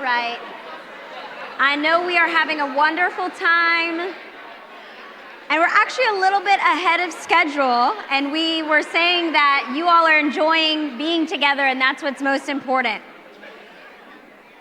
Right. I know we are having a wonderful time. And we're actually a little bit ahead of schedule, and we were saying that you all are enjoying being together, and that's what's most important.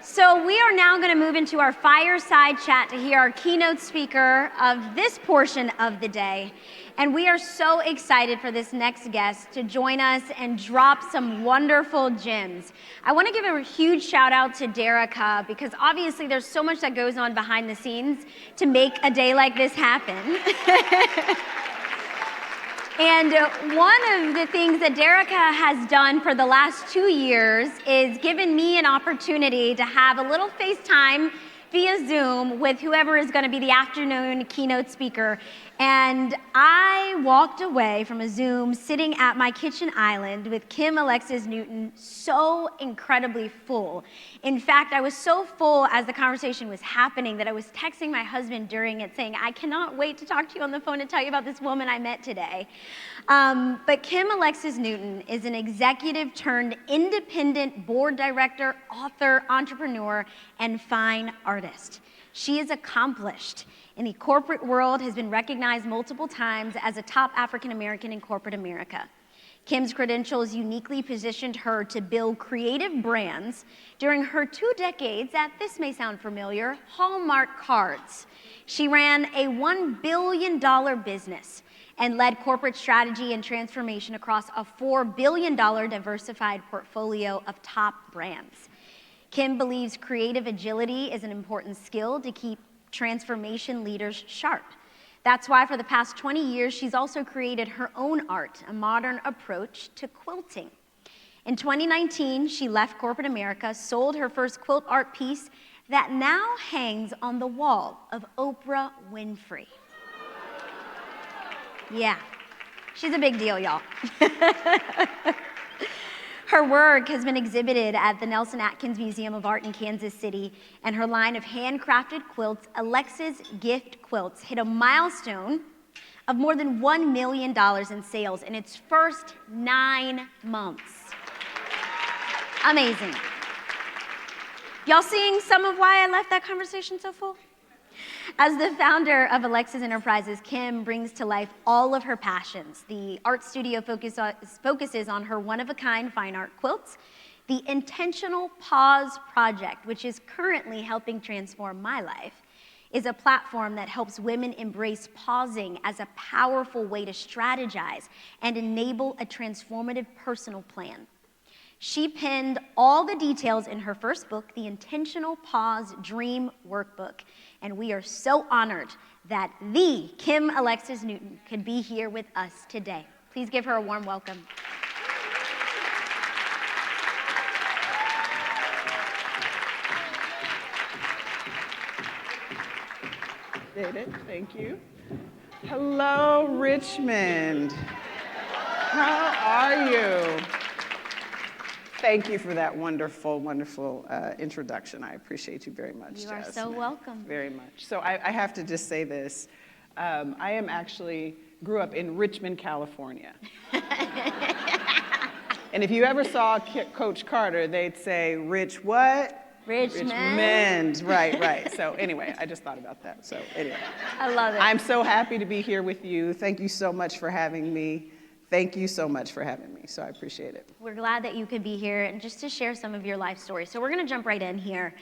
So we are now going to move into our fireside chat to hear our keynote speaker of this portion of the day. And we are so excited for this next guest to join us and drop some wonderful gems. I want to give a huge shout out to Derica, because obviously there's so much that goes on behind the scenes to make a day like this happen. And one of the things that Derica has done for the last 2 years is given me an opportunity to have a little FaceTime via Zoom with whoever is going to be the afternoon keynote speaker. And I walked away from a Zoom sitting at my kitchen island with Kim Alexis Newton so incredibly full. In fact, I was so full as the conversation was happening that I was texting my husband during it saying, I cannot wait to talk to you on the phone and tell you about this woman I met today. But Kim Alexis Newton is an executive turned independent board director, author, entrepreneur, and fine artist. She is accomplished in the corporate world, has been recognized multiple times as a top African American in corporate America. Kim's credentials uniquely positioned her to build creative brands during her 2 decades at, this may sound familiar, Hallmark Cards. She ran a $1 billion business and led corporate strategy and transformation across a $4 billion diversified portfolio of top brands. Kim believes creative agility is an important skill to keep transformation leaders sharp. That's why for the past 20 years, she's also created her own art, a modern approach to quilting. In 2019, she left corporate America, sold her first quilt art piece that now hangs on the wall of Oprah Winfrey. Yeah, she's a big deal, y'all. Her work has been exhibited at the Nelson Atkins Museum of Art in Kansas City, and her line of handcrafted quilts, Alexis Gift Quilts, hit a milestone of more than $1 million in sales in its first 9 months. Amazing. Y'all seeing some of why I left that conversation so full? As the founder of Alexis Enterprises, Kim brings to life all of her passions. The art studio focuses on her one-of-a-kind fine art quilts. The Intentional Pause Project, which is currently helping transform my life, is a platform that helps women embrace pausing as a powerful way to strategize and enable a transformative personal plan. She penned all the details in her first book, The Intentional Pause Dream Workbook, and we are so honored that the Kim Alexis Newton could be here with us today. Please give her a warm welcome. Did it, thank you. Hello, Richmond. How are you? Thank you for that wonderful, wonderful introduction. I appreciate you very much, You are Jasmine. so welcome. Very much. So I have to just say this. I grew up in Richmond, California. And if you ever saw Coach Carter, they'd say, Rich what? Richmond. Right. So anyway, I just thought about that. So anyway. I love it. I'm so happy to be here with you. Thank you so much for having me. Thank you so much for having me, so I appreciate it. We're glad that you could be here and just to share some of your life story. So we're gonna jump right in here.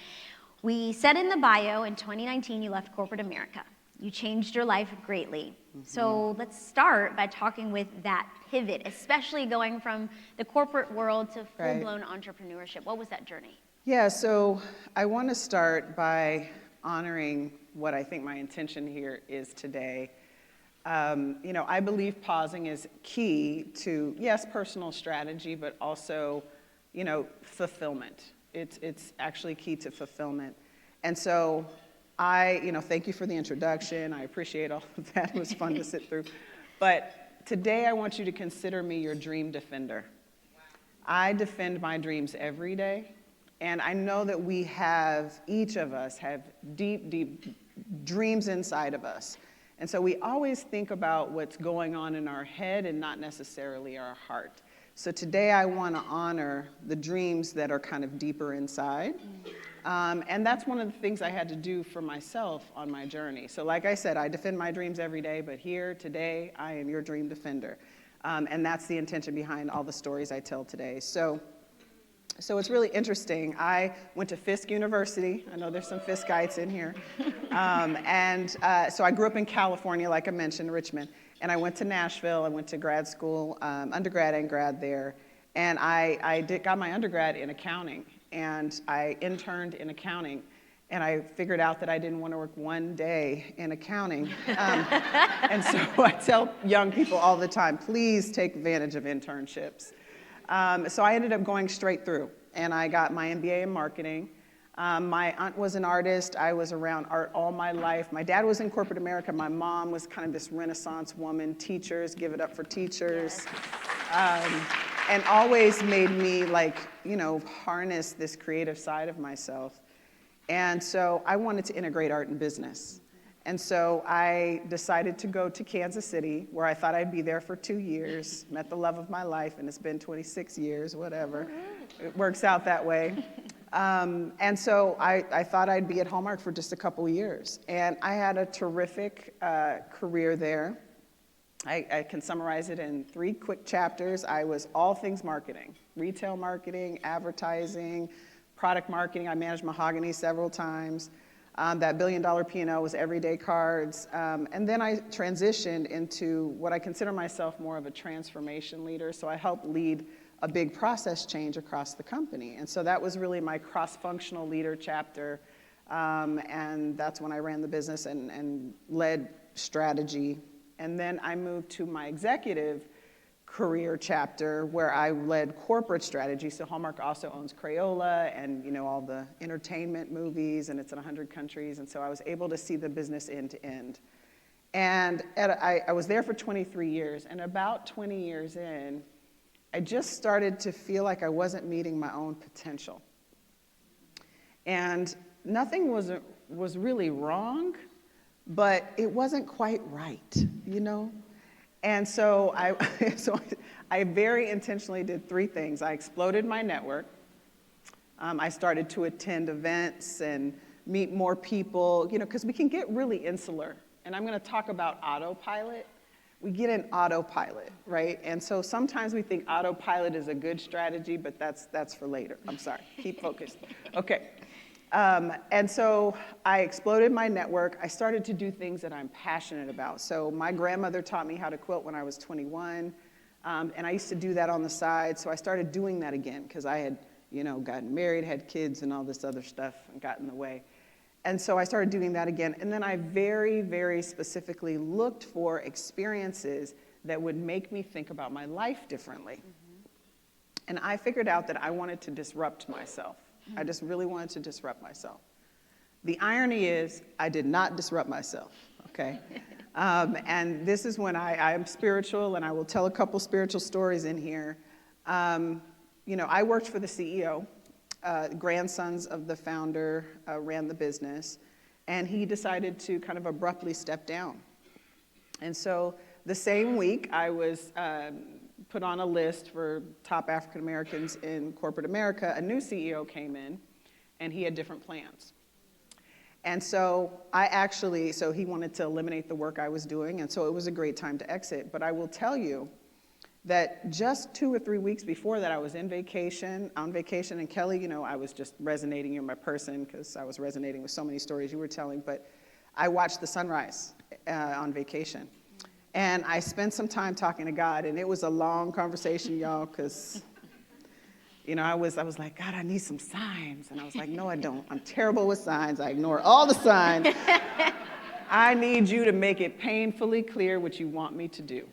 We said in the bio, in 2019, you left corporate America. You changed your life greatly. Mm-hmm. So let's start by talking with that pivot, especially going from the corporate world to full-blown entrepreneurship. What was that journey? Yeah, so I want to start by honoring what I think my intention here is today. I believe pausing is key to, yes, personal strategy, but also, fulfillment. It's actually key to fulfillment. And so thank you for the introduction. I appreciate all of that. It was fun to sit through. But today I want you to consider me your dream defender. I defend my dreams every day. And I know that each of us have deep, deep dreams inside of us. And so we always think about what's going on in our head and not necessarily our heart. So today I want to honor the dreams that are kind of deeper inside. And that's one of the things I had to do for myself on my journey. So like I said, I defend my dreams every day, but here, today, I am your dream defender. And that's the intention behind all the stories I tell today. So it's really interesting. I went to Fisk University. I know there's some Fiskites in here. So I grew up in California, like I mentioned, Richmond. And I went to Nashville. I went to grad school, undergrad and grad there. And I got my undergrad in accounting. And I interned in accounting. And I figured out that I didn't want to work one day in accounting. And so I tell young people all the time, please take advantage of internships. So I ended up going straight through. And I got my MBA in marketing. My aunt was an artist. I was around art all my life. My dad was in corporate America. My mom was kind of this Renaissance woman, teachers, give it up for teachers. And always made me harness this creative side of myself. And so I wanted to integrate art and business. And so I decided to go to Kansas City, where I thought I'd be there for 2 years, met the love of my life, and it's been 26 years, whatever. It works out that way. And so I thought I'd be at Hallmark for just a couple years. And I had a terrific career there. I can summarize it in 3 quick chapters. I was all things marketing, retail marketing, advertising, product marketing. I managed Mahogany several times. That $1 billion P&L was everyday cards. And then I transitioned into what I consider myself more of a transformation leader. So I helped lead a big process change across the company. And so that was really my cross-functional leader chapter. And that's when I ran the business and led strategy. And then I moved to my executive career chapter where I led corporate strategy. So Hallmark also owns Crayola and all the entertainment movies, and it's in 100 countries. And so I was able to see the business end to end. And I was there for 23 years. And about 20 years in, I just started to feel like I wasn't meeting my own potential. And nothing was really wrong, but it wasn't quite right, And so I very intentionally did 3 things. I exploded my network. I started to attend events and meet more people, because we can get really insular. And I'm going to talk about autopilot. We get in autopilot, right? And so sometimes we think autopilot is a good strategy, but that's for later. I'm sorry. Keep focused. Okay. And so I exploded my network. I started to do things that I'm passionate about. So my grandmother taught me how to quilt when I was 21, and I used to do that on the side. So I started doing that again because I had, gotten married, had kids, and all this other stuff got in the way. And so I started doing that again. And then I very, very specifically looked for experiences that would make me think about my life differently. Mm-hmm. And I figured out that I wanted to disrupt myself. I just really wanted to disrupt myself. The irony is I did not disrupt myself, okay? And this is when I'm spiritual, and I will tell a couple spiritual stories in here. I worked for the CEO. Grandsons of the founder ran the business, and he decided to kind of abruptly step down. And so the same week, I was put on a list for top African Americans in corporate America. A new CEO came in, and he had different plans. And so so he wanted to eliminate the work I was doing, and so it was a great time to exit. But I will tell you that just 2 or 3 weeks before that, I was on vacation, and Kelly, I was just resonating, you're my person, because I was resonating with so many stories you were telling, but I watched the sunrise on vacation. And I spent some time talking to God, and it was a long conversation, y'all, because, I was like, God, I need some signs. And I was like, no, I don't. I'm terrible with signs. I ignore all the signs. I need you to make it painfully clear what you want me to do.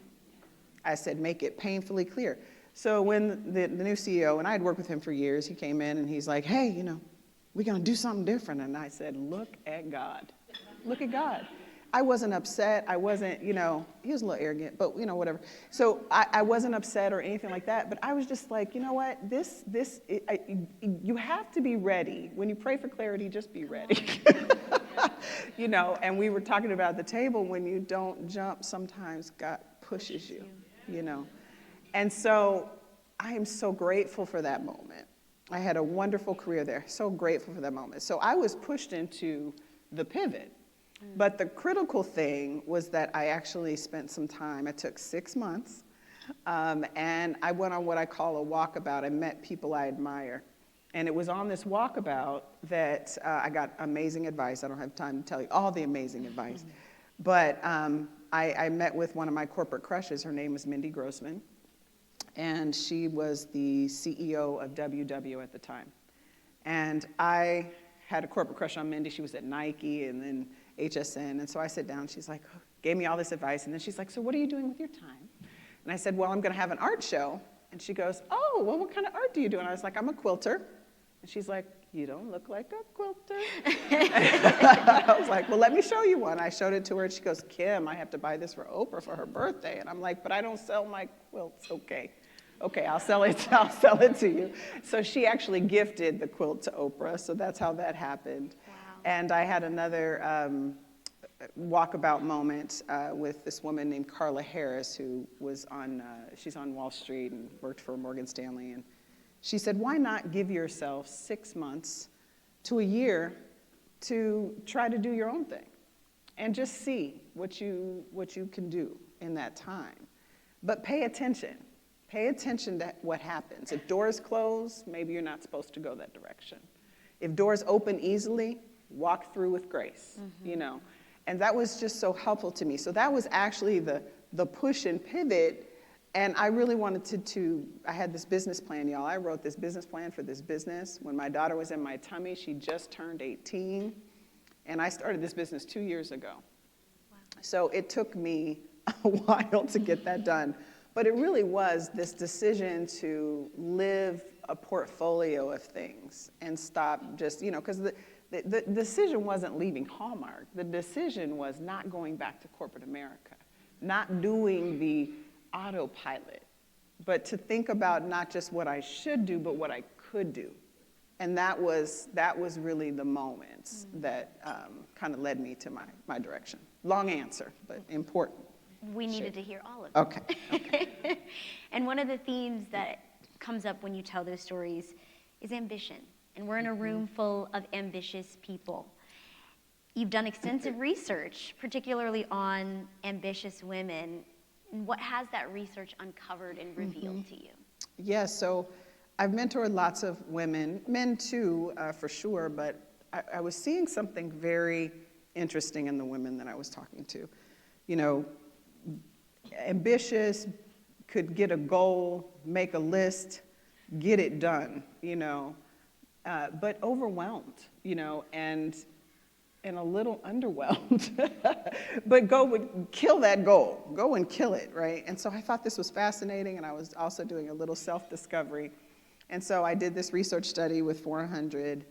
I said, make it painfully clear. So when the new CEO, and I had worked with him for years, he came in and he's like, hey, we're going to do something different. And I said, look at God. Look at God. I wasn't upset. I wasn't, he was a little arrogant, but, whatever. So I wasn't upset or anything like that. But I was just like, you know what? You have to be ready. When you pray for clarity, just be ready. And we were talking about at the table, when you don't jump, sometimes God pushes you. And so I am so grateful for that moment. I had a wonderful career there, so grateful for that moment. So I was pushed into the pivot. But the critical thing was that I actually spent some time, it took 6 months, and I went on what I call a walkabout. I met people I admire. And it was on this walkabout that I got amazing advice. I don't have time to tell you all the amazing advice. But I met with one of my corporate crushes. Her name was Mindy Grossman. And she was the CEO of WW at the time. And I had a corporate crush on Mindy. She was at Nike and then HSN. And so I sat down. She's like, gave me all this advice. And then she's like, so what are you doing with your time? And I said, well, I'm going to have an art show. And she goes, oh, well, what kind of art do you do? And I was like, I'm a quilter. And she's like, you don't look like a quilter. I was like, well, let me show you one. I showed it to her, and she goes, Kim, I have to buy this for Oprah for her birthday. And I'm like, but I don't sell my quilts. Okay, I'll sell it to you. So she actually gifted the quilt to Oprah, so that's how that happened. Wow. And I had another walkabout moment with this woman named Carla Harris, who was she's on Wall Street and worked for Morgan Stanley. And she said, why not give yourself 6 months to a year to try to do your own thing and just see what you can do in that time. But pay attention. Pay attention to what happens. If doors close, maybe you're not supposed to go that direction. If doors open easily, walk through with grace, you know. And that was just so helpful to me. So that was actually the push and pivot. And I really wanted I had this business plan, y'all. I wrote this business plan for this business. When my daughter was in my tummy, she just turned 18. And I started this business 2 years ago. Wow. So it took me a while to get that done. But it really was this decision to live a portfolio of things and stop just, you know, because the decision wasn't leaving Hallmark. The decision was not going back to corporate America, not doing the autopilot, but to think about not just what I should do, but what I could do. And that was really the moment that kind of led me to my direction. Long answer, but important. We needed to hear all of it. Okay. And one of the themes that comes up when you tell those stories is ambition. And we're in a room full of ambitious people. You've done extensive research, particularly on ambitious women. What has that research uncovered and revealed to you? Yeah, so I've mentored lots of women, men too, for sure, but I was seeing something very interesting in the women that I was talking to. You know, ambitious, could get a goal, make a list, get it done, you know, but overwhelmed, you know, and a little underwhelmed, but kill that goal, go and kill it, right? And so I thought this was fascinating, and I was also doing a little self-discovery. And so I did this research study with 400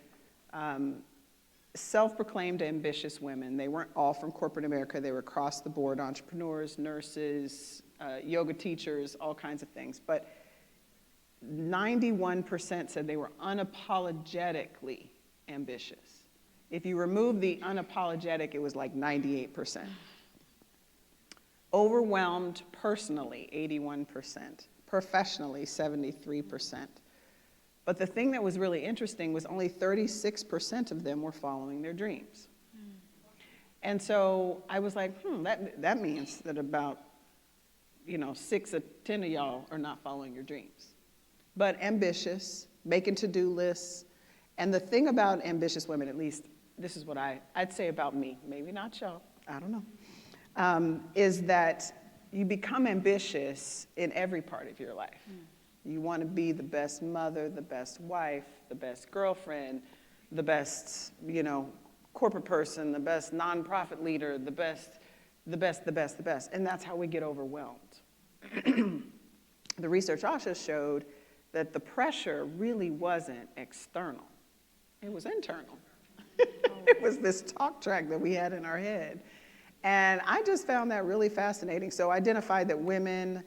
self-proclaimed ambitious women. They weren't all from corporate America. They were across the board, entrepreneurs, nurses, yoga teachers, all kinds of things. But 91% said they were unapologetically ambitious. If you remove the unapologetic, it was like 98%. Overwhelmed personally, 81%. Professionally, 73%. But the thing that was really interesting was only 36% of them were following their dreams. And so I was like, that means that about, 6 of 10 of y'all are not following your dreams. But ambitious, making to-do lists. And the thing about ambitious women, at least this is what I'd say about me, maybe not y'all, I don't know, is that you become ambitious in every part of your life. You want to be the best mother, the best wife, the best girlfriend, the best, corporate person, the best nonprofit leader, the best. And that's how we get overwhelmed. The research also showed that the pressure really wasn't external. It was internal. It was this talk track that we had in our head. And I just found that really fascinating. So I identified that women,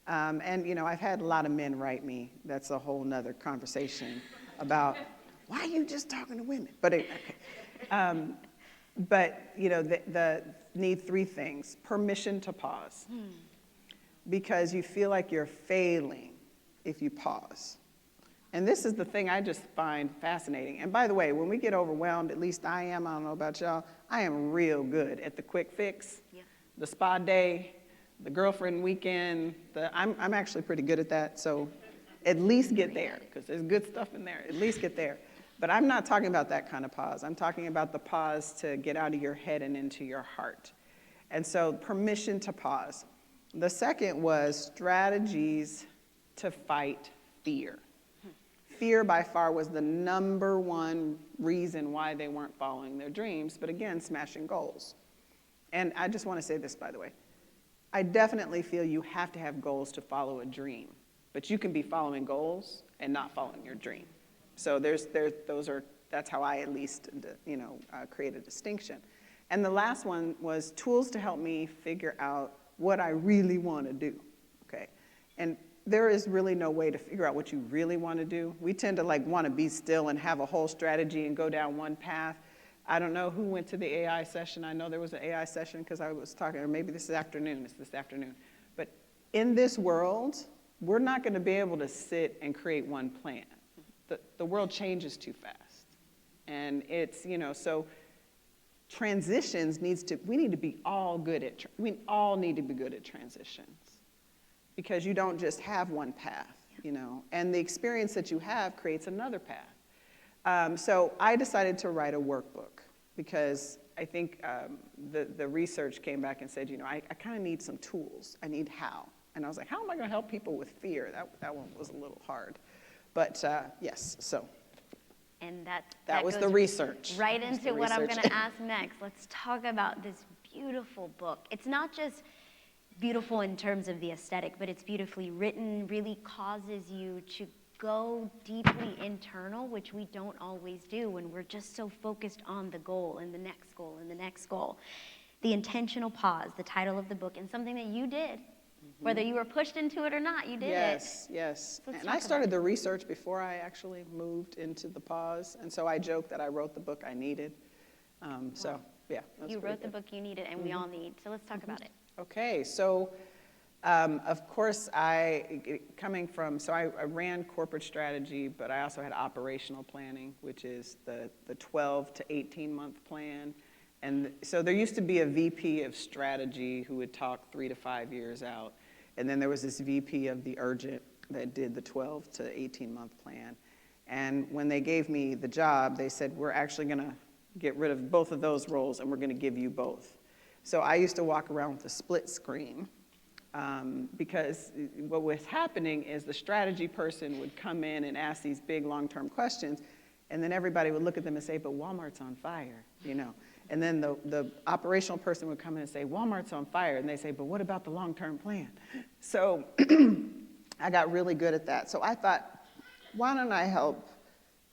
and I've had a lot of men write me. That's a whole nother conversation about why are you just talking to women? But the need 3 things: permission to pause, because you feel like you're failing if you pause. And this is the thing I just find fascinating. And by the way, when we get overwhelmed, at least I am, I don't know about y'all, I am real good at the quick fix, the spa day, the girlfriend weekend. I'm actually pretty good at that, so at least get there, because there's good stuff in there. At least get there. But I'm not talking about that kind of pause. I'm talking about the pause to get out of your head and into your heart. And so permission to pause. The second was strategies to fight fear. Fear by far was the number one reason why they weren't following their dreams, but again, smashing goals. And I just want to say this, by the way. I definitely feel you have to have goals to follow a dream, but you can be following goals and not following your dream. So that's how I at least, create a distinction. And the last one was tools to help me figure out what I really want to do, okay? And there is really no way to figure out what you really want to do. We tend to want to be still and have a whole strategy and go down one path. I don't know who went to the AI session. I know there was an AI session because I was talking, or maybe it's this afternoon. But in this world, we're not going to be able to sit and create one plan. The world changes too fast. And it's, so transitions we need to be all good at, we all need to be good at transitions. Because you don't just have one path, and the experience that you have creates another path. So I decided to write a workbook because I think the research came back and said, I kind of need some tools. I need how. And I was like, how am I going to help people with fear? That one was a little hard. But yes, so. And that was goes the research. Right into what I'm going to ask next. Let's talk about this beautiful book. It's not just beautiful in terms of the aesthetic, but it's beautifully written, really causes you to go deeply internal, which we don't always do when we're just so focused on the goal and the next goal and the next goal. The Intentional Pause, the title of the book, and something that you did. Whether you were pushed into it or not, you did it. Yes. And I started the research before I actually moved into the pause. And so I joke that I wrote the book I needed. So, yeah. You wrote the book you needed, and we all need. So let's talk about it. Okay. So, of course, I ran corporate strategy, but I also had operational planning, which is the 12 to 18-month plan. And so there used to be a VP of strategy who would talk 3 to 5 years out. And then there was this VP of the urgent that did the 12 to 18-month plan. And when they gave me the job, they said, we're actually going to get rid of both of those roles, and we're going to give you both. So I used to walk around with a split screen because what was happening is the strategy person would come in and ask these big long-term questions, and then everybody would look at them and say, but Walmart's on fire, And then the operational person would come in and say, Walmart's on fire. And they say, but what about the long-term plan? So I got really good at that. So I thought, why don't I help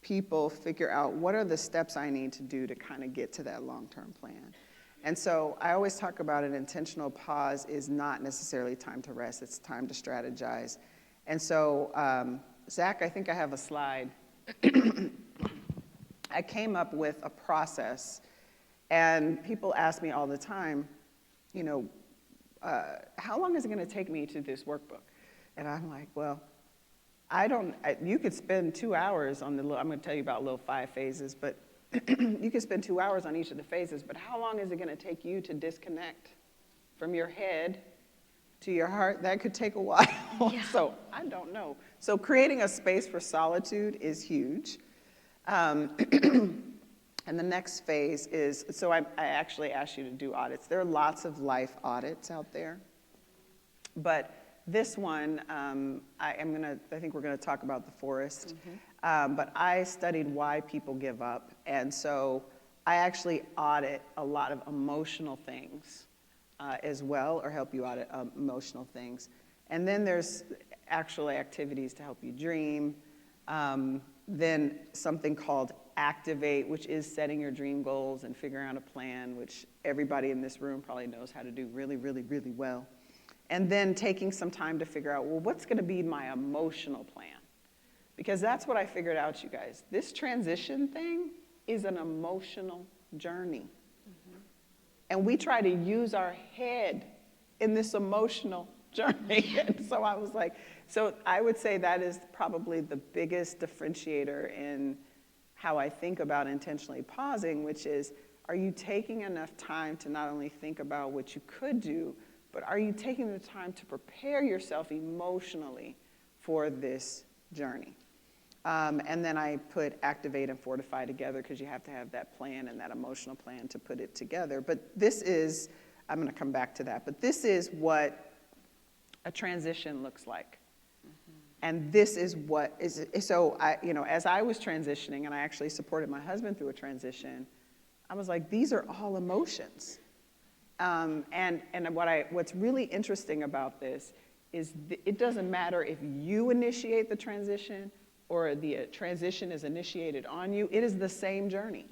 people figure out what are the steps I need to do to kind of get to that long-term plan? And so I always talk about an intentional pause is not necessarily time to rest. It's time to strategize. And so, Zach, I think I have a slide. I came up with a process. And people ask me all the time, how long is it going to take me to this workbook? And I'm like, well, you could spend 2 hours on I'm going to tell you about little 5 phases, but you could spend 2 hours on each of the phases, but how long is it going to take you to disconnect from your head to your heart? That could take a while. Yeah. So I don't know. So creating a space for solitude is huge. And the next phase is, so I actually asked you to do audits. There are lots of life audits out there. But this one, I think we're going to talk about the forest. But I studied why people give up. And so I actually audit a lot of emotional things as well, or help you audit emotional things. And then there's actually activities to help you dream. Then something called Activate, which is setting your dream goals and figuring out a plan, which everybody in this room probably knows how to do really, really, really well. And then taking some time to figure out, well, what's going to be my emotional plan? Because that's what I figured out, you guys. This transition thing is an emotional journey. And we try to use our head in this emotional journey. And so I was like, so I would say that is probably the biggest differentiator in how I think about intentionally pausing, which is, are you taking enough time to not only think about what you could do, but are you taking the time to prepare yourself emotionally for this journey? And then I put activate and fortify together because you have to have that plan and that emotional plan to put it together. But this is, I'm going to come back to that, but this is what a transition looks like. And this is what is, so I, you know, as I was transitioning, and I actually supported my husband through a transition, I was like, these are all emotions. And what's really interesting about this is it doesn't matter if you initiate the transition or the transition is initiated on you, it is the same journey.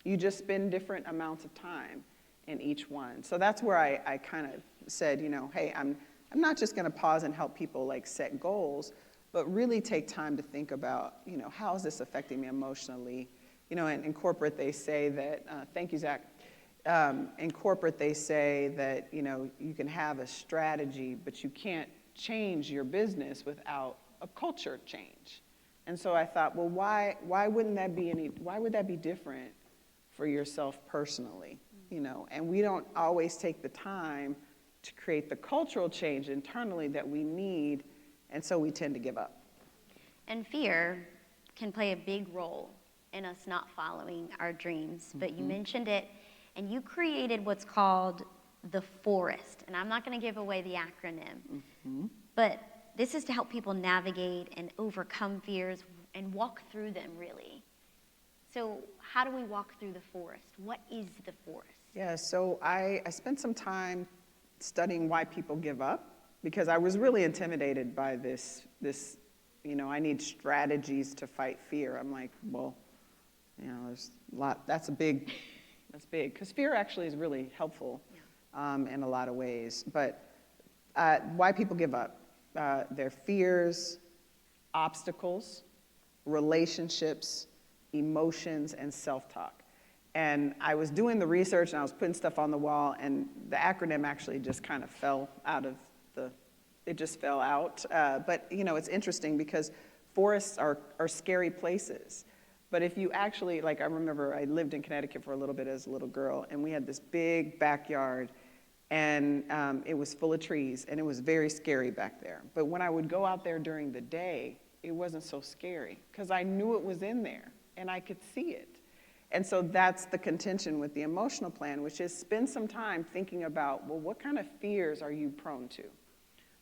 You just spend different amounts of time in each one. So that's where I kind of said, you know, hey, I'm not just going to pause and help people like set goals, but really take time to think about, you know, how is this affecting me emotionally? You know, in corporate they say that, thank you, Zach. In corporate they say that, you know, you can have a strategy, but you can't change your business without a culture change. And so I thought, well, why would that be different for yourself personally? You know, and we don't always take the time to create the cultural change internally that we need, and so we tend to give up. And fear can play a big role in us not following our dreams. But you mentioned it, and you created what's called the forest. And I'm not going to give away the acronym, but this is to help people navigate and overcome fears and walk through them, really. So how do we walk through the forest? What is the forest? Yeah, so I spent some time studying why people give up, because I was really intimidated by this, you know, I need strategies to fight fear. I'm like, well, you know, there's a lot, that's big, because fear actually is really helpful in a lot of ways. But why people give up, their fears, obstacles, relationships, emotions, and self-talk. And I was doing the research and I was putting stuff on the wall, and the acronym actually just kind of fell out of it just fell out. But you know, it's interesting because forests are scary places. But if you actually, like I remember I lived in Connecticut for a little bit as a little girl, and we had this big backyard, and it was full of trees, and it was very scary back there. But when I would go out there during the day, it wasn't so scary because I knew it was in there and I could see it. And so that's the contention with the emotional plan, which is spend some time thinking about, well, what kind of fears are you prone to?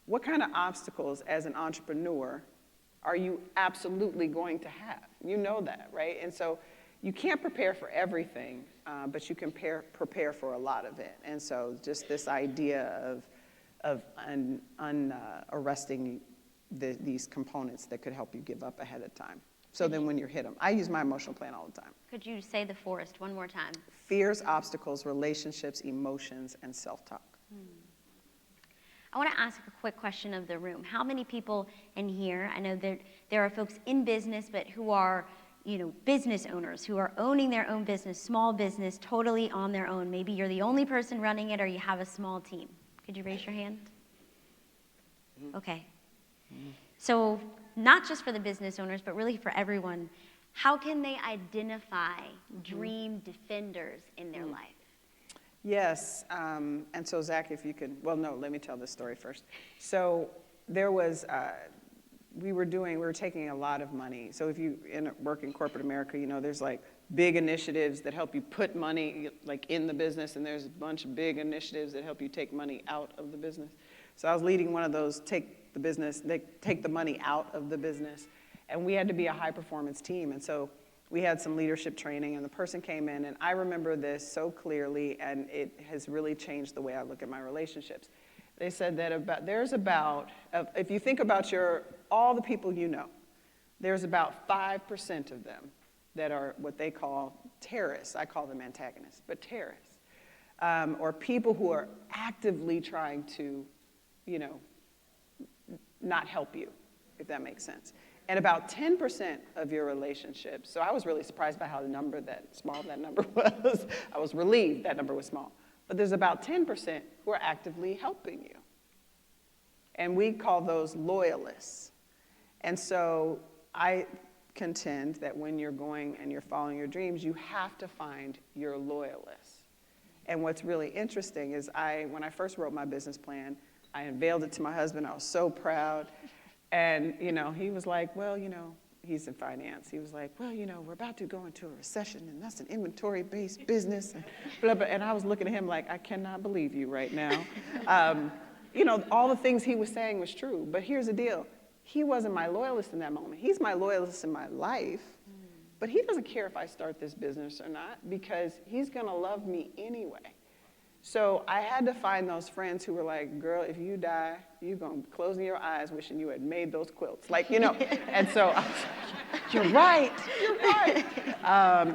What kind of obstacles as an entrepreneur are you absolutely going to have? You know that, right? And so you can't prepare for everything, but you can prepare for a lot of it. And so just this idea of arresting these components that could help you give up ahead of time. So then when you hit them, I use my emotional plan all the time. Could you say the forest one more time? Fears, obstacles, relationships, emotions, and self-talk. I want to ask a quick question of the room. How many people in here, I know that there are folks in business, but who are, you know, business owners, who are owning their own business, small business, totally on their own. Maybe you're the only person running it or you have a small team. Could you raise your hand? Okay. So not just for the business owners, but really for everyone, how can they identify dream defenders in their life? Yes, and so Zach, if you could, well, no, let me tell this story first. So there was, we were taking a lot of money. So if you work in corporate America, you know, there's like big initiatives that help you put money like in the business, and there's a bunch of big initiatives that help you take money out of the business. So I was leading one of those, take the money out of the business, and we had to be a high performance team. And so we had some leadership training, and the person came in, and I remember this so clearly, and it has really changed the way I look at my relationships. They said that if you think about all the people you know, there's about 5% of them that are what they call terrorists. I call them antagonists, but terrorists. Or people who are actively trying to, you know, not help you, if that makes sense. And about 10% of your relationships, so I was really surprised by how small that number was. I was relieved that number was small. But there's about 10% who are actively helping you. And we call those loyalists. And so I contend that when you're going and you're following your dreams, you have to find your loyalists. And what's really interesting is when I first wrote my business plan, I unveiled it to my husband. I was so proud. And, he was like, well, he's in finance. He was like, well, we're about to go into a recession, and that's an inventory-based business, and blah, blah. And I was looking at him like, I cannot believe you right now. All the things he was saying was true. But here's the deal. He wasn't my loyalist in that moment. He's my loyalist in my life. But he doesn't care if I start this business or not, because he's going to love me anyway. So I had to find those friends who were like, girl, if you die, you're going to be closing your eyes wishing you had made those quilts. And so I was like, you're right.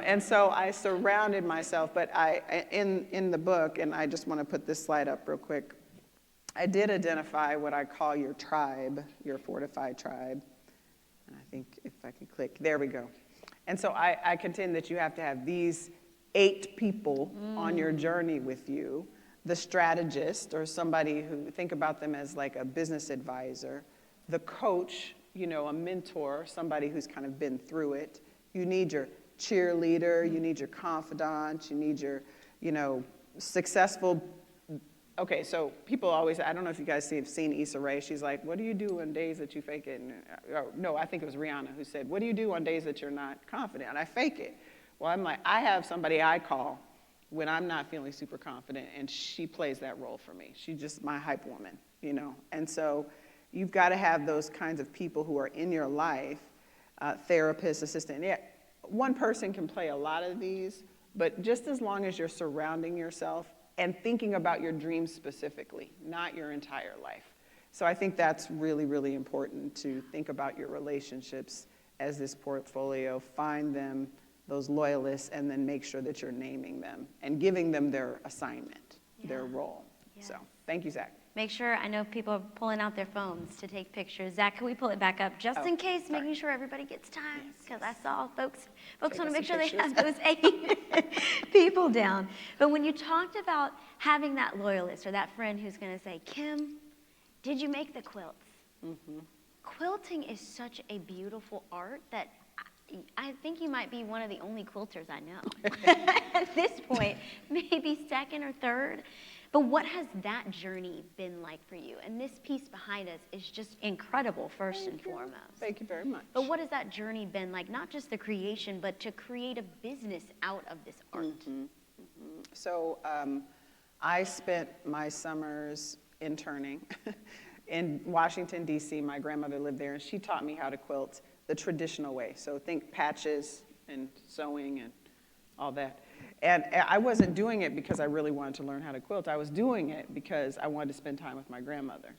And so I surrounded myself. But in the book, and I just want to put this slide up real quick, I did identify what I call your tribe, your fortified tribe. And I think if I can click, there we go. And so I contend that you have to have these 8 people on your journey with you: the strategist, or somebody who, think about them as like a business advisor; the coach, a mentor, somebody who's kind of been through it. You need your cheerleader, you need your confidant, you need your, successful. Okay, so people always, I don't know if you guys have seen Issa Rae. She's like, what do you do on days that you fake it? No, I think it was Rihanna who said, what do you do on days that you're not confident? And I fake it. Well, I'm like, I have somebody I call when I'm not feeling super confident, and she plays that role for me. She's just my hype woman, And so you've got to have those kinds of people who are in your life, therapist, assistant. Yeah, one person can play a lot of these, but just as long as you're surrounding yourself and thinking about your dreams specifically, not your entire life. So I think that's really, really important, to think about your relationships as this portfolio, find them, those loyalists, and then make sure that you're naming them and giving them their assignment, their role. Yeah. So thank you, Zach. Make sure, I know people are pulling out their phones to take pictures. Zach, can we pull it back up just in case, making sure everybody gets time? Because I saw folks want to make sure they have those 8 people down. But when you talked about having that loyalist or that friend who's going to say, Kim, did you make the quilts? Mm-hmm. Quilting is such a beautiful art that I think you might be one of the only quilters I know at this point, maybe second or third. But what has that journey been like for you? And this piece behind us is just incredible, first and foremost. Thank you very much. But what has that journey been like? Not just the creation, but to create a business out of this art. Mm-hmm. Mm-hmm. So I spent my summers interning in Washington, D.C. My grandmother lived there, and she taught me how to quilt the traditional way. So think patches and sewing and all that. And I wasn't doing it because I really wanted to learn how to quilt. I was doing it because I wanted to spend time with my grandmother.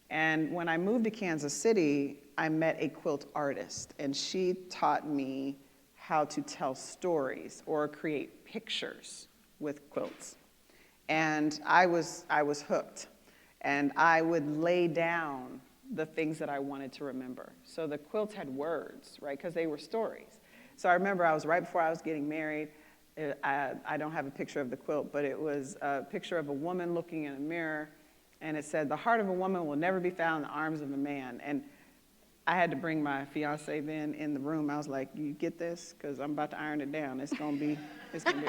And when I moved to Kansas City, I met a quilt artist, and she taught me how to tell stories or create pictures with quilts. And I was hooked. And I would lay down the things that I wanted to remember. So the quilts had words, right, because they were stories. So I remember I was right before I was getting married. I don't have a picture of the quilt, but it was a picture of a woman looking in a mirror, and it said, the heart of a woman will never be found in the arms of a man. And I had to bring my fiance then in the room. I was like, you get this? Because I'm about to iron it down. It's gonna be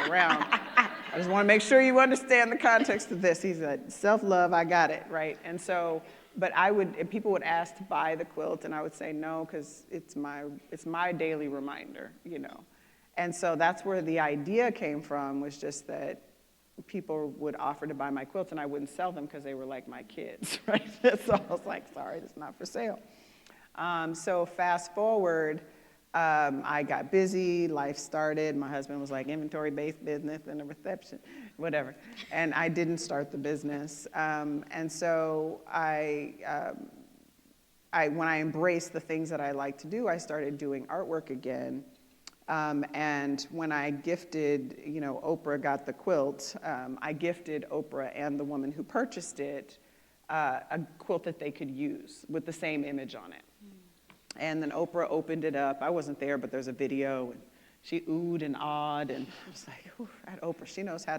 around. I just want to make sure you understand the context of this. He said, self-love, I got it, right? And so, but people would ask to buy the quilt, and I would say no, because it's my daily reminder, And so that's where the idea came from, was just that people would offer to buy my quilts, and I wouldn't sell them because they were like my kids, right? So I was like, sorry, it's not for sale. So fast forward, I got busy, life started. My husband was like, inventory-based business and a reception, whatever. And I didn't start the business. And so when I embraced the things that I like to do, I started doing artwork again. And when I gifted, Oprah got the quilt, I gifted Oprah and the woman who purchased it a quilt that they could use with the same image on it. And then Oprah opened it up. I wasn't there, but there's a video. And she oohed and awed, and I was like, "Ooh, that Oprah, she knows how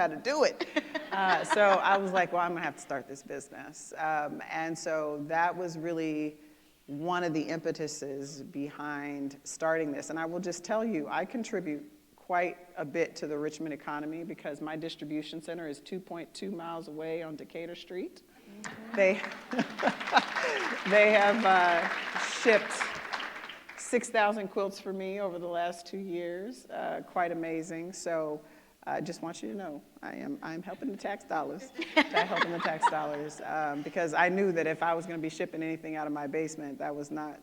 to do it." So I was like, well, I'm gonna have to start this business. And so that was really one of the impetuses behind starting this. And I will just tell you, I contribute quite a bit to the Richmond economy because my distribution center is 2.2 miles away on Decatur Street. They, they have shipped 6,000 quilts for me over the last 2 years, quite amazing. So I just want you to know, I'm helping the tax dollars, because I knew that if I was going to be shipping anything out of my basement, that was not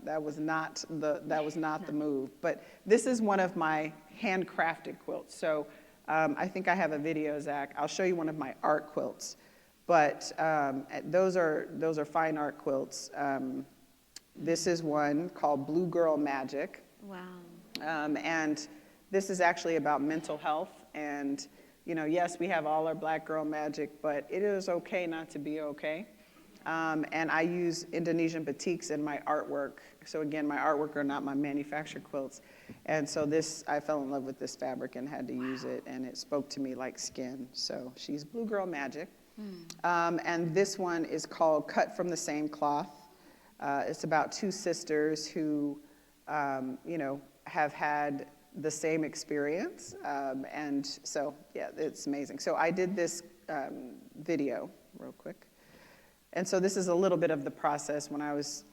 the move. But this is one of my handcrafted quilts. So I think I have a video, Zach. I'll show you one of my art quilts. But those are fine art quilts. This is one called Blue Girl Magic. Wow. And this is actually about mental health. And, you know, yes, we have all our black girl magic, but it is okay not to be okay. And I use Indonesian batiks in my artwork. So again, my artwork are not my manufactured quilts. And so I fell in love with this fabric and had to use it, and it spoke to me like skin. So she's Blue Girl Magic. And this one is called Cut from the Same Cloth. It's about two sisters who, you know, have had the same experience. And so, yeah, it's amazing. So I did this video real quick. And so this is a little bit of the process. When I was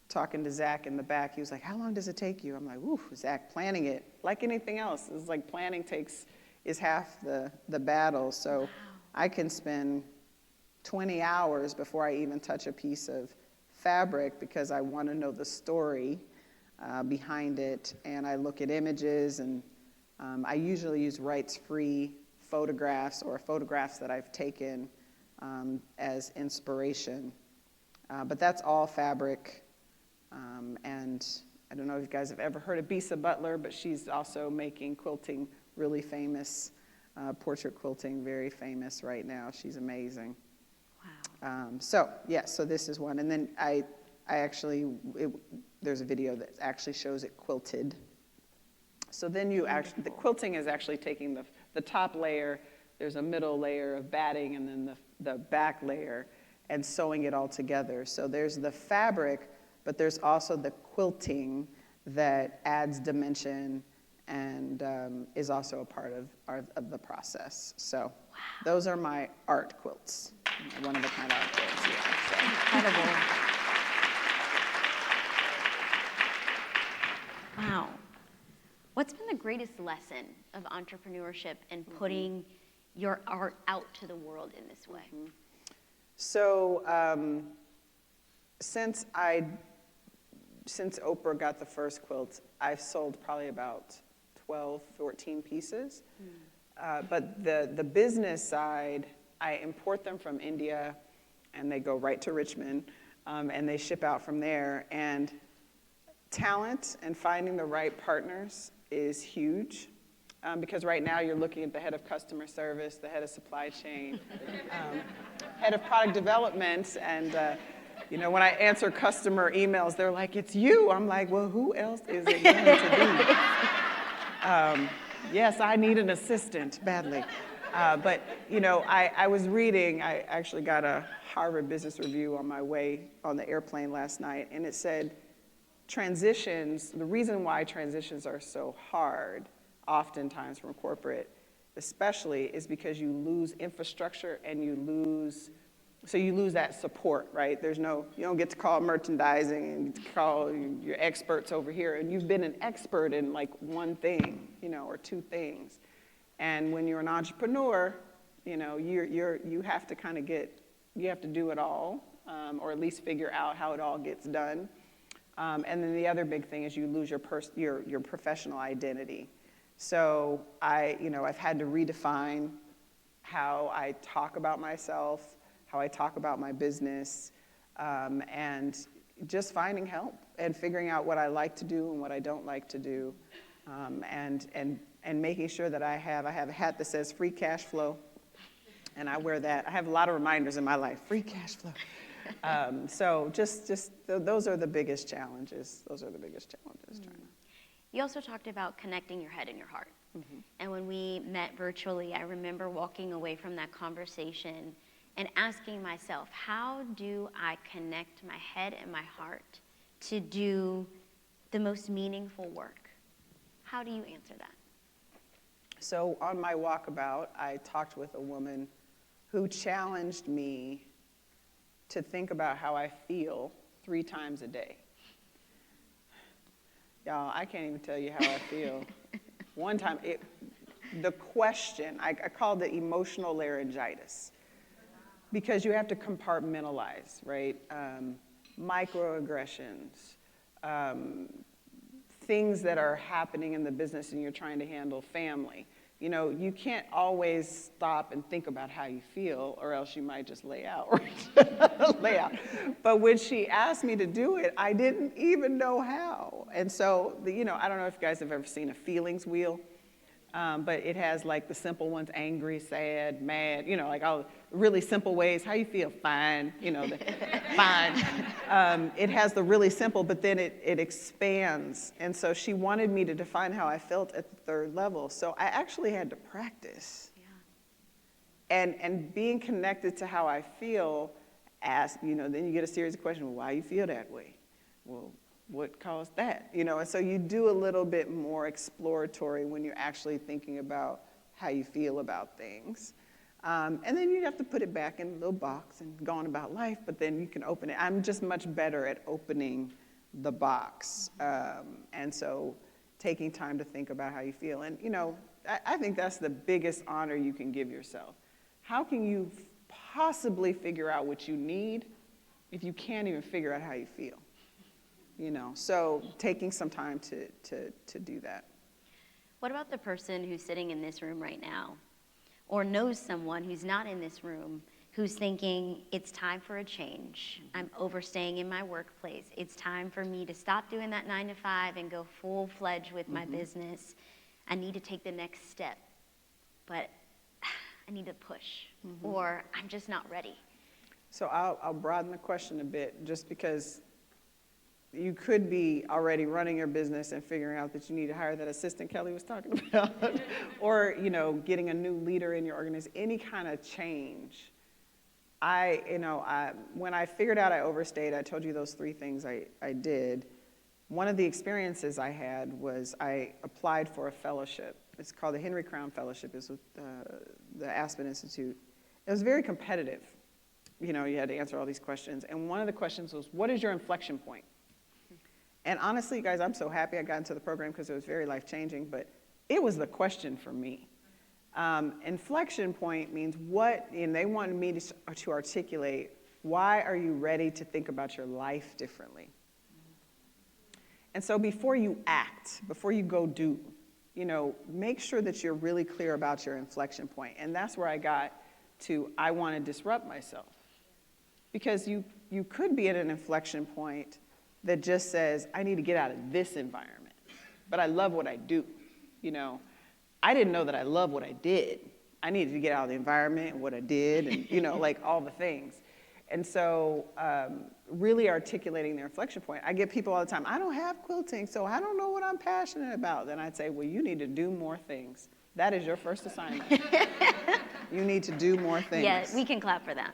talking to Zach in the back, he was like, how long does it take you? I'm like, ooh, Zach, planning it, like anything else, is like planning is half the battle. So I can spend 20 hours before I even touch a piece of fabric because I want to know the story behind it, and I look at images, and I usually use rights-free photographs or photographs that I've taken as inspiration. But that's all fabric, and I don't know if you guys have ever heard of Bisa Butler, but she's also making quilting really famous, portrait quilting, very famous right now. She's amazing. Wow. So this is one, and then I actually, there's a video that actually shows it quilted. So then the quilting is actually taking the top layer, there's a middle layer of batting, and then the back layer, and sewing it all together. So there's the fabric, but there's also the quilting that adds dimension and is also a part of the process. So those are my art quilts, one-of-a-kind art quilts. Yeah, so. Incredible. Wow. What's been the greatest lesson of entrepreneurship and putting your art out to the world in this way? So since Oprah got the first quilt, I've sold probably about 12, 14 pieces. But the business side, I import them from India, and they go right to Richmond, and they ship out from there. And talent and finding the right partners is huge, because right now you're looking at the head of customer service, the head of supply chain, head of product development, and you know, when I answer customer emails, they're like, it's you. I'm like, well, who else is it going to be? Yes, I need an assistant badly. But, you know, I was reading, I actually got a Harvard Business Review on my way on the airplane last night, and it said, transitions, the reason why transitions are so hard, oftentimes from corporate especially, is because you lose infrastructure and you lose that support, right? You don't get to call merchandising and call your experts over here, and you've been an expert in like one thing, you know, or two things. And when you're an entrepreneur, you know, you have to kind of you have to do it all, or at least figure out how it all gets done. And then the other big thing is you lose your professional identity. So I've had to redefine how I talk about myself, how I talk about my business, and just finding help and figuring out what I like to do and what I don't like to do, and making sure that I have a hat that says free cash flow, and I wear that. I have a lot of reminders in my life, free cash flow. So just those are the biggest challenges. Those are the biggest challenges. You also talked about connecting your head and your heart. And when we met virtually, I remember walking away from that conversation and asking myself, how do I connect my head and my heart to do the most meaningful work? How do you answer that? So on my walkabout, I talked with a woman who challenged me to think about how I feel 3 times a day. Y'all, I can't even tell you how I feel. One time, the question, I called it emotional laryngitis, because you have to compartmentalize, right? Microaggressions, things that are happening in the business and you're trying to handle, family. You know, you can't always stop and think about how you feel, or else you might just lay out. But when she asked me to do it, I didn't even know how. And so, you know, I don't know if you guys have ever seen a feelings wheel, but it has like the simple ones: angry, sad, mad, you know, like all really simple ways. How you feel? Fine, you know, fine. It has the really simple, but then it expands. And so she wanted me to define how I felt at the 3rd level. So I actually had to practice. Yeah. And being connected to how I feel, you know, then you get a series of questions. Well, why you feel that way? Well, what caused that? You know, and so you do a little bit more exploratory when you're actually thinking about how you feel about things. And then you have to put it back in a little box and go on about life, but then you can open it. I'm just much better at opening the box. And so taking time to think about how you feel. And, you know, I think that's the biggest honor you can give yourself. How can you possibly figure out what you need if you can't even figure out how you feel? You know, so taking some time to do that. What about the person who's sitting in this room right now, or knows someone who's not in this room, who's thinking, it's time for a change. I'm overstaying in my workplace. It's time for me to stop doing that 9 to 5 and go full-fledged with my business. I need to take the next step, but I need to push, or I'm just not ready. So I'll broaden the question a bit, just because you could be already running your business and figuring out that you need to hire that assistant Kelly was talking about, or, you know, getting a new leader in your organization, any kind of change. When I figured out I overstayed, I told you those 3 things I did. One of the experiences I had was I applied for a fellowship. It's called the Henry Crown Fellowship. It's with the Aspen Institute. It was very competitive. You know, you had to answer all these questions. And one of the questions was, what is your inflection point? And honestly, guys, I'm so happy I got into the program because it was very life-changing, but it was the question for me. Inflection point means what, and they wanted me to articulate, why are you ready to think about your life differently? And so before you act, before you go do, you know, make sure that you're really clear about your inflection point. And that's where I got to, I want to disrupt myself. Because you could be at an inflection point that just says, I need to get out of this environment, but I love what I do. You know, I didn't know that I love what I did. I needed to get out of the environment and what I did, and, you know, like all the things. And so really articulating their inflection point. I get people all the time, I don't have quilting, so I don't know what I'm passionate about. Then I'd say, well, you need to do more things. That is your first assignment. You need to do more things. Yeah, we can clap for that.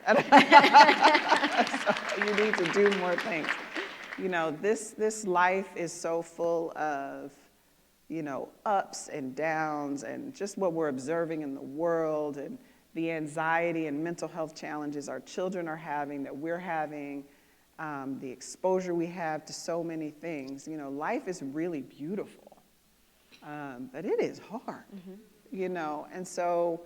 So you need to do more things. You know, this life is so full of, you know, ups and downs, and just what we're observing in the world, and the anxiety and mental health challenges our children are having, that we're having, the exposure we have to so many things. You know, life is really beautiful, but it is hard, you know, and so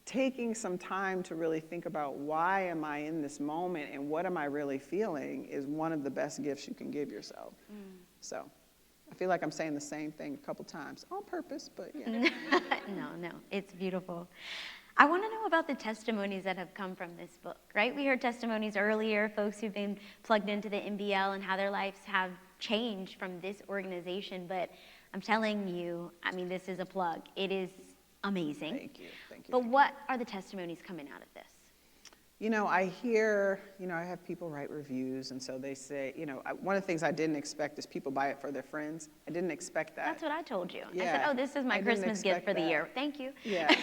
taking some time to really think about, why am I in this moment and what am I really feeling, is one of the best gifts you can give yourself. So I feel like I'm saying the same thing a couple times on purpose, but yeah. No, it's beautiful. I want to know about the testimonies that have come from this book, right? We heard testimonies earlier, folks who've been plugged into the MBL and how their lives have changed from this organization, but I'm telling you, I mean, this is a plug. It is amazing. Thank you. But what are the testimonies coming out of this? I hear, I have people write reviews, and so they say, one of the things I didn't expect is people buy it for their friends. I didn't expect that. That's what I told you. Yeah, I said, oh, this is my I didn't Christmas gift expect for the that. year. Thank you. Yeah,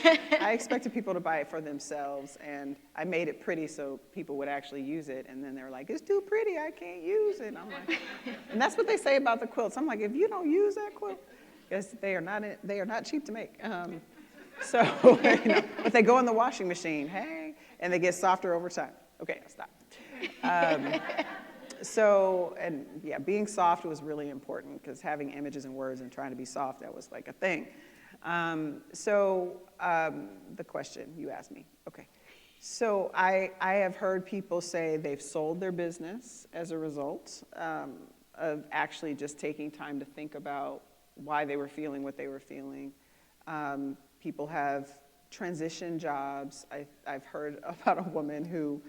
I expected people to buy it for themselves, and I made it pretty so people would actually use it, and then they're like, it's too pretty, I can't use it. And I'm like, and that's what they say about the quilts. I'm like, if you don't use that quilt, because they are not cheap to make. So, but they go in the washing machine, hey, and they get softer over time. Okay, I'll stop. So, and yeah, being soft was really important because having images and words and trying to be soft, that was like a thing. The question you asked me, okay. So I have heard people say they've sold their business as a result of actually just taking time to think about why they were feeling what they were feeling. People have transition jobs. I've heard about a woman who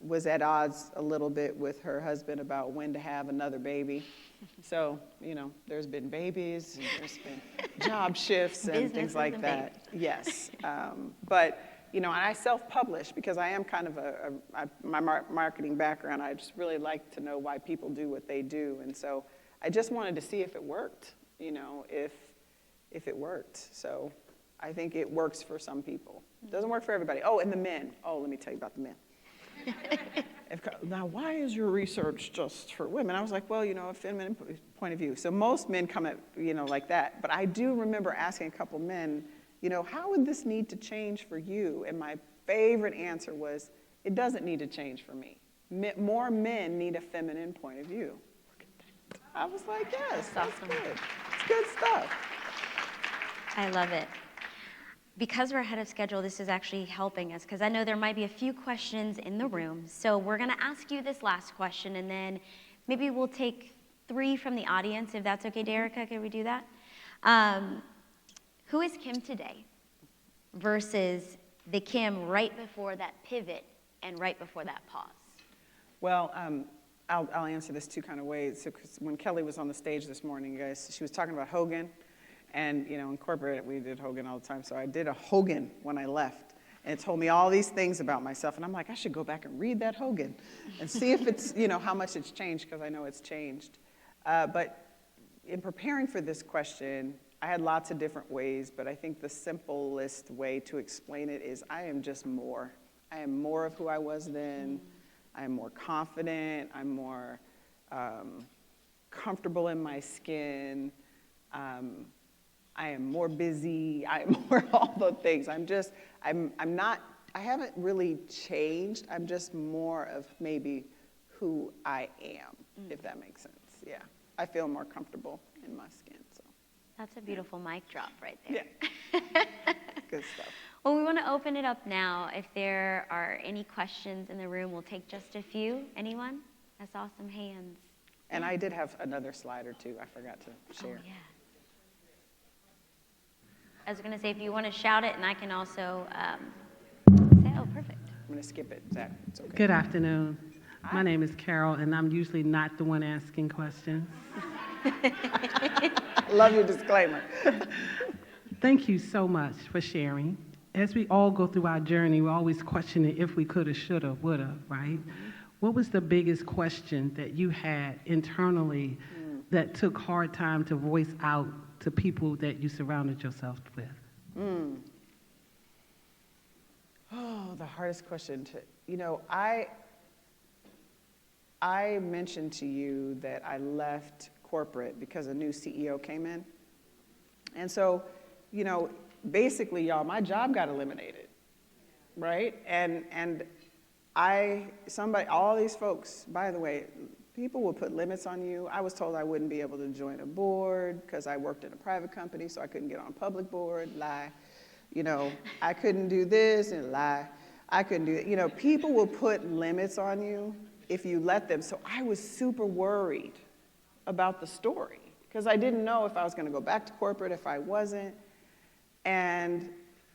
was at odds a little bit with her husband about when to have another baby. So, there's been babies, and there's been job shifts and things like that. Yes. And I self-publish because I am kind of my marketing background, I just really like to know why people do what they do. And so I just wanted to see if it worked, if it worked. So I think it works for some people. It doesn't work for everybody. Oh, and the men. Oh, let me tell you about the men. Now, why is your research just for women? I was like, well, a feminine point of view. So most men come at, like that. But I do remember asking a couple men, how would this need to change for you? And my favorite answer was, it doesn't need to change for me. More men need a feminine point of view. Look at that. I was like, yes, that's awesome. Good. It's good stuff. I love it. Because we're ahead of schedule, this is actually helping us because I know there might be a few questions in the room. So we're going to ask you this last question, and then maybe we'll take 3 from the audience, if that's okay, Derica. Can we do that? Who is Kim today versus the Kim right before that pivot and right before that pause? Well, I'll answer this 2 kind of ways. So, 'cause when Kelly was on the stage this morning, you guys, she was talking about Hogan. And, in corporate, we did Hogan all the time. So I did a Hogan when I left. And it told me all these things about myself. And I'm like, I should go back and read that Hogan and see if it's, how much it's changed, because I know it's changed. But in preparing for this question, I had lots of different ways. But I think the simplest way to explain it is I am just more. I am more of who I was then. I am more confident. I'm more comfortable in my skin. I am more busy, I am more all the things. I haven't really changed. I'm just more of maybe who I am, if that makes sense. Yeah, I feel more comfortable in my skin, so. That's a beautiful mic drop right there. Yeah, good stuff. Well, we want to open it up now. If there are any questions in the room, we'll take just a few. Anyone? I saw some hands. And I did have another slide or 2 I forgot to share. Oh, yeah. I was going to say, if you want to shout it, and I can also say, oh, perfect. I'm going to skip it, Zach. It's okay. Good afternoon. My name is Carol, and I'm usually not the one asking questions. Love your disclaimer. Thank you so much for sharing. As we all go through our journey, we're always questioning if we coulda, shoulda, woulda, right? What was the biggest question that you had internally that took hard time to voice out to people that you surrounded yourself with? Oh, the hardest question to, I mentioned to you that I left corporate because a new CEO came in. And so, basically, y'all, my job got eliminated, right? And all these folks, by the way, people will put limits on you. I was told I wouldn't be able to join a board because I worked in a private company, so I couldn't get on a public board, lie. I couldn't do this, and lie. I couldn't do it. People will put limits on you if you let them. So I was super worried about the story because I didn't know if I was going to go back to corporate, if I wasn't. And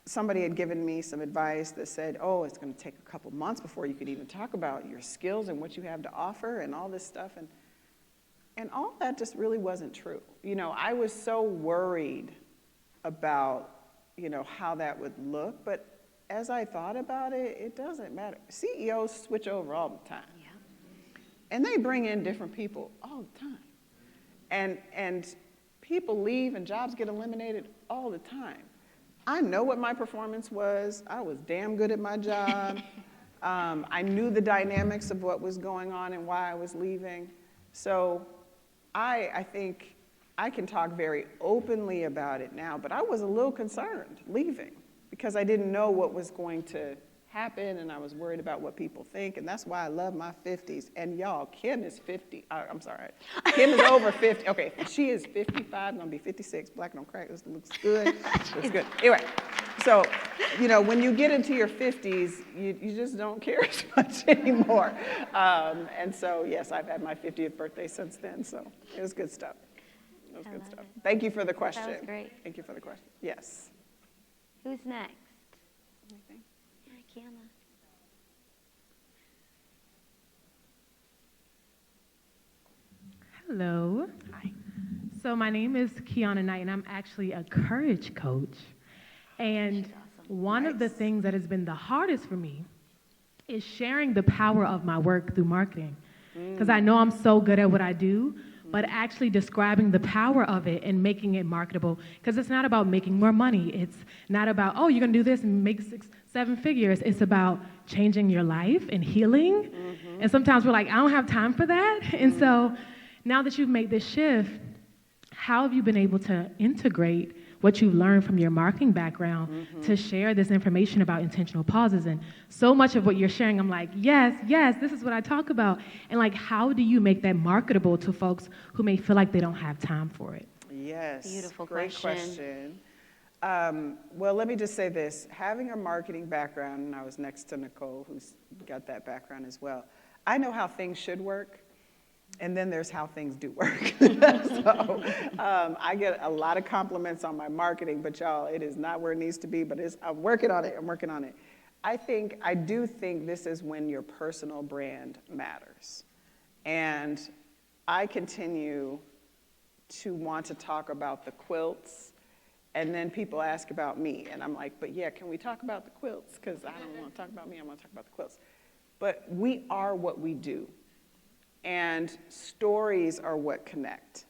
somebody had given me some advice that said, oh, it's going to take a couple months before you could even talk about your skills and what you have to offer and all this stuff. And all that just really wasn't true. I was so worried about, how that would look. But as I thought about it, it doesn't matter. CEOs switch over all the time. Yeah. And they bring in different people all the time. And people leave and jobs get eliminated all the time. I know what my performance was. I was damn good at my job. I knew the dynamics of what was going on and why I was leaving. So I think I can talk very openly about it now, but I was a little concerned leaving because I didn't know what was going to happen, and I was worried about what people think, and that's why I love my 50s. And y'all, Kim is 50. I'm sorry. Kim is over 50. Okay, she is 55, gonna be 56. Black don't crack. This looks good. Looks good. Anyway, so, when you get into your 50s, you just don't care as much anymore. And so, yes, I've had my 50th birthday since then, so it was good stuff. It was good stuff. Thank you for the question. That was great. Thank you for the question. Yes. Who's next? Anything? Yeah, Kiana. Hello. Hi. So my name is Kiana Knight, and I'm actually a courage coach. And She's awesome. one of the Nice. things that has been the hardest for me is sharing the power of my work through marketing. Because I know I'm so good at what I do, but actually describing the power of it and making it marketable. Because it's not about making more money. It's not about, oh, you're going to do this and make 6, 7 figures. It's about changing your life and healing. And sometimes we're like, I don't have time for that. And so now that you've made this shift, how have you been able to integrate what you've learned from your marketing background to share this information about intentional pauses? And so much of what you're sharing, I'm like, yes, this is what I talk about. And like, how do you make that marketable to folks who may feel like they don't have time for it? Yes. Beautiful Great question. Well, let me just say this. Having a marketing background, and I was next to Nicole, who's got that background as well, I know how things should work, and then there's how things do work. So I get a lot of compliments on my marketing, but y'all, it is not where it needs to be, but I'm working on it. I do think this is when your personal brand matters. And I continue to want to talk about the quilts, and then people ask about me, and I'm like, but yeah, can we talk about the quilts? Because I don't want to talk about me, I want to talk about the quilts. But we are what we do, and stories are what connect.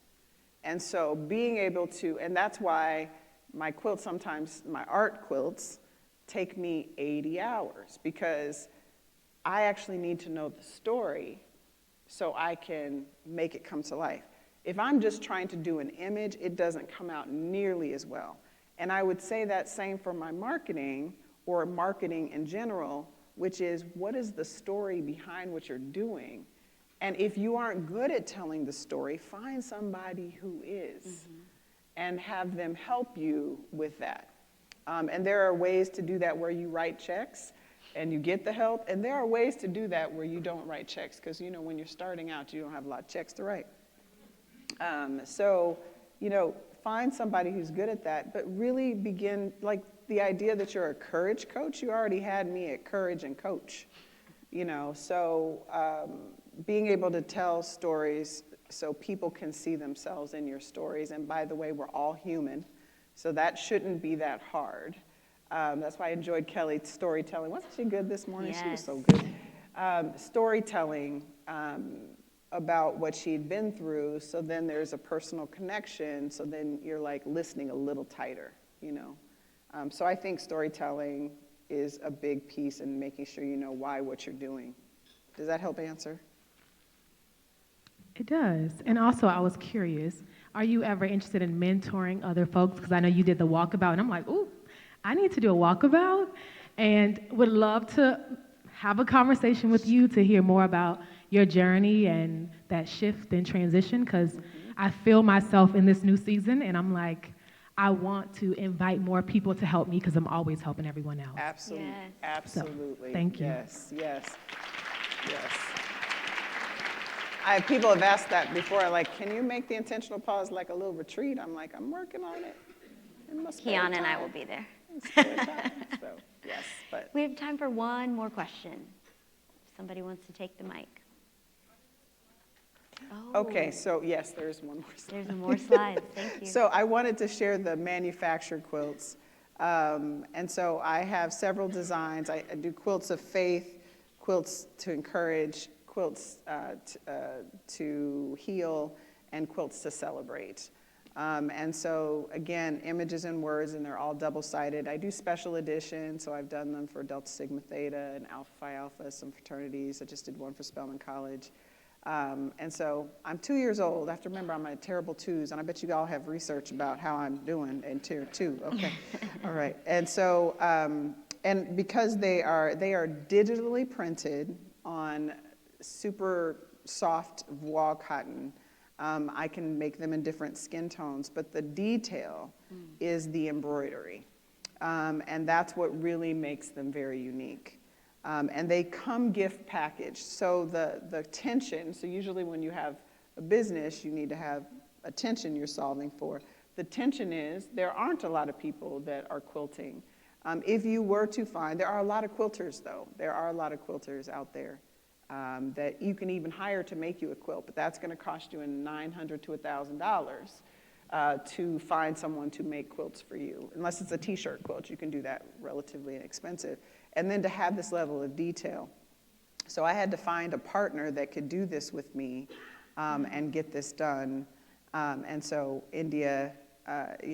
And so being able to, and that's why my quilts sometimes, my art quilts, take me 80 hours, because I actually need to know the story so I can make it come to life. If I'm just trying to do an image, it doesn't come out nearly as well. And I would say that same for my marketing, or marketing in general, which is, what is the story behind what you're doing? And if you aren't good at telling the story, find somebody who is, and have them help you with that. And there are ways to do that where you write checks and you get the help, and there are ways to do that where you don't write checks, because when you're starting out, you don't have a lot of checks to write. So find somebody who's good at that, but really begin, like the idea that you're a courage coach, you already had me at courage and coach, so being able to tell stories so people can see themselves in your stories. And by the way, we're all human, so that shouldn't be that hard. That's why I enjoyed Kelly's storytelling. Wasn't she good this morning? Yes. She was so good. Storytelling about what she'd been through, so then there's a personal connection, so then you're like listening a little tighter, So I think storytelling is a big piece in making sure you know why what you're doing. Does that help answer? It does. And also, I was curious, are you ever interested in mentoring other folks? Because I know you did the walkabout, and I'm like, ooh, I need to do a walkabout, and would love to have a conversation with you to hear more about your journey and that shift and transition, because I feel myself in this new season, and I'm like, I want to invite more people to help me, because I'm always helping everyone else. Absolutely. Yes. Absolutely. So, thank you. Yes. People have asked that before, like, can you make the intentional pause like a little retreat? I'm like, I'm working on it. Kiana and I will be there. So, yes, but We have time for one more question. If somebody wants to take the mic. Oh, okay, so yes, there's one more slide. There's more slides. Thank you. So I wanted to share the manufactured quilts. And so I have several designs. I do quilts of faith, quilts to encourage, quilts to heal, and quilts to celebrate. And so, again, images and words, and they're all double-sided. I do special editions, so I've done them for Delta Sigma Theta and Alpha Phi Alpha, some fraternities. I just did one for Spelman College. And so I'm 2 years old. I have to remember I'm at terrible twos, and I bet you all have research about how I'm doing in tier two. Okay, all right. And so, and because they are digitally printed on super soft voile cotton, I can make them in different skin tones, but the detail is the embroidery. And that's what really makes them very unique. And they come gift packaged. So the tension, so usually when you have a business, you need to have a tension you're solving for. The tension is there aren't a lot of people that are quilting. If you were to find, there are a lot of quilters though. There are a lot of quilters out there that you can even hire to make you a quilt, but that's gonna cost you $900 to $1,000 to find someone to make quilts for you. Unless it's a t-shirt quilt, you can do that relatively inexpensive. And then to have this level of detail. So I had to find a partner that could do this with me and get this done. And so India, has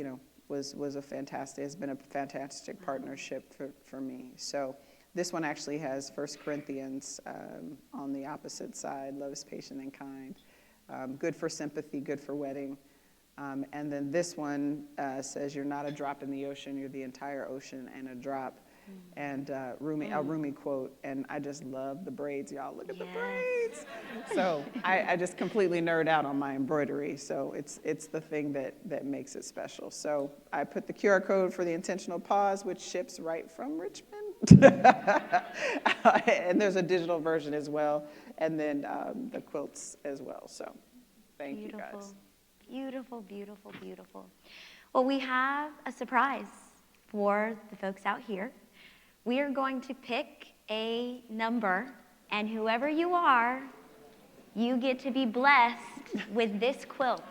been a fantastic partnership for me. So this one actually has 1 Corinthians on the opposite side, love is patient and kind, good for sympathy, good for wedding. And then this one says you're not a drop in the ocean, you're the entire ocean and a drop. And a Rumi quote, and I just love the braids, y'all. Look at the braids. So I just completely nerd out on my embroidery. So it's the thing that makes it special. So I put the QR code for the intentional pause, which ships right from Richmond. And there's a digital version as well, and then the quilts as well. So thank you guys. Beautiful, beautiful, beautiful. Well, we have a surprise for the folks out here. We are going to pick a number, and whoever you are, you get to be blessed with this quilt.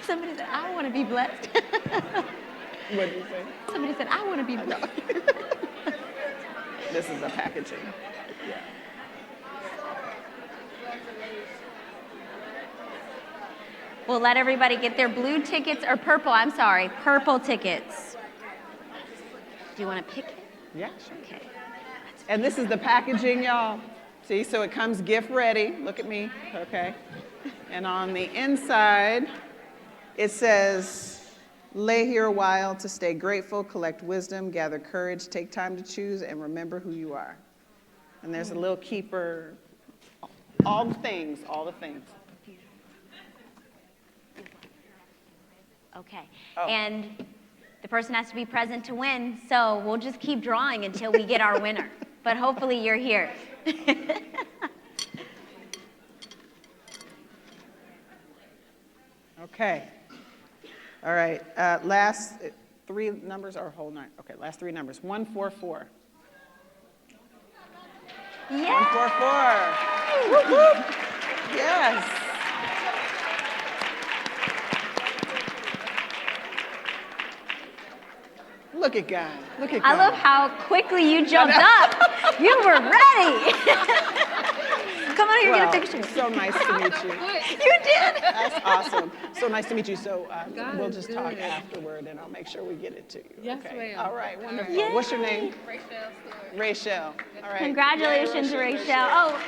Somebody said, I want to be blessed. What did you say? Somebody said, I want to be blessed. This is the packaging. Yeah. We'll let everybody get their blue tickets, or purple tickets. Do you want to pick it? Yeah, sure. Okay. And this is the packaging, y'all. See, so it comes gift ready. Look at me, okay? And on the inside, it says, lay here a while to stay grateful, collect wisdom, gather courage, take time to choose, and remember who you are. And there's a little keeper, all the things. Okay. Oh. And the person has to be present to win, so we'll just keep drawing until we get our winner. But hopefully you're here. Okay. All right. Last three numbers or whole nine? Okay, last three numbers. 144. Yeah. 144. Whoop, whoop. Yes. Look at God. Look at God. I love how quickly you jumped up. You were ready. Come on here, get a picture. So nice to meet you. You did. That's awesome. So nice to meet you. So we'll just talk afterward, and I'll make sure we get it to you. Yes, okay. ma'am. All right. Wonderful. Yay. What's your name? Rachel Stewart. Rachel. All right. Congratulations, Yay, Rachel. Oh,